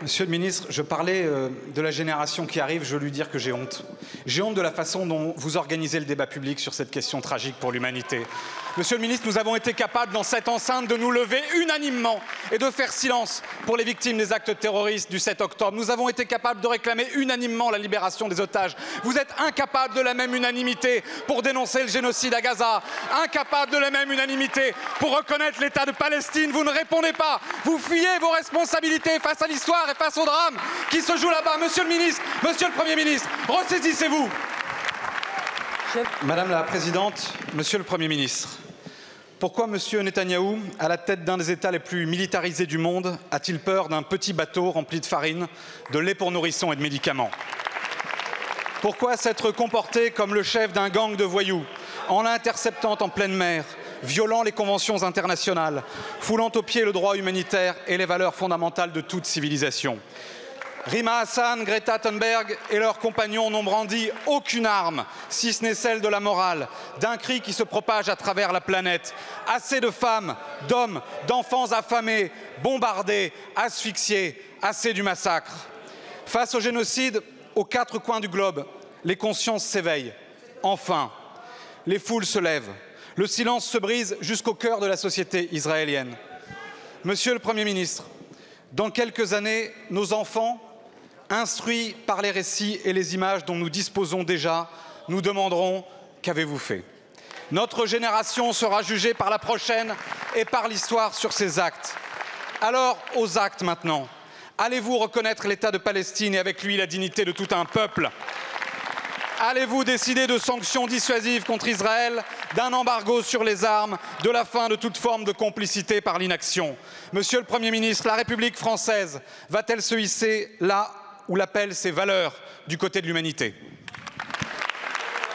Monsieur le ministre, je parlais de la génération qui arrive, je veux lui dire que j'ai honte. J'ai honte de la façon dont vous organisez le débat public sur cette question tragique pour l'humanité. Monsieur le ministre, nous avons été capables dans cette enceinte de nous lever unanimement et de faire silence pour les victimes des actes terroristes du 7 octobre. Nous avons été capables de réclamer unanimement la libération des otages. Vous êtes incapables de la même unanimité pour dénoncer le génocide à Gaza, incapables de la même unanimité pour reconnaître l'État de Palestine. Vous ne répondez pas, vous fuyez vos responsabilités face à l'histoire et face au drame qui se joue là-bas. Monsieur le ministre, monsieur le Premier ministre, ressaisissez-vous. Madame la Présidente, monsieur le Premier ministre, pourquoi M. Netanyahou, à la tête d'un des États les plus militarisés du monde, a-t-il peur d'un petit bateau rempli de farine, de lait pour nourrissons et de médicaments? Pourquoi s'être comporté comme le chef d'un gang de voyous, en l'interceptant en pleine mer, violant les conventions internationales, foulant aux pieds le droit humanitaire et les valeurs fondamentales de toute civilisation? Rima Hassan, Greta Thunberg et leurs compagnons n'ont brandi aucune arme, si ce n'est celle de la morale, d'un cri qui se propage à travers la planète. Assez de femmes, d'hommes, d'enfants affamés, bombardés, asphyxiés, assez du massacre. Face au génocide, aux quatre coins du globe, les consciences s'éveillent. Enfin, les foules se lèvent. Le silence se brise jusqu'au cœur de la société israélienne. Monsieur le Premier ministre, dans quelques années, nos enfants, instruits par les récits et les images dont nous disposons déjà, nous demanderont « Qu'avez-vous fait ?» Notre génération sera jugée par la prochaine et par l'histoire sur ses actes. Alors, aux actes maintenant. Allez-vous reconnaître l'État de Palestine et avec lui la dignité de tout un peuple? Allez-vous décider de sanctions dissuasives contre Israël, d'un embargo sur les armes, de la fin de toute forme de complicité par l'inaction? Monsieur le Premier ministre, la République française va-t-elle se hisser là où l'appellent ses valeurs, du côté de l'humanité?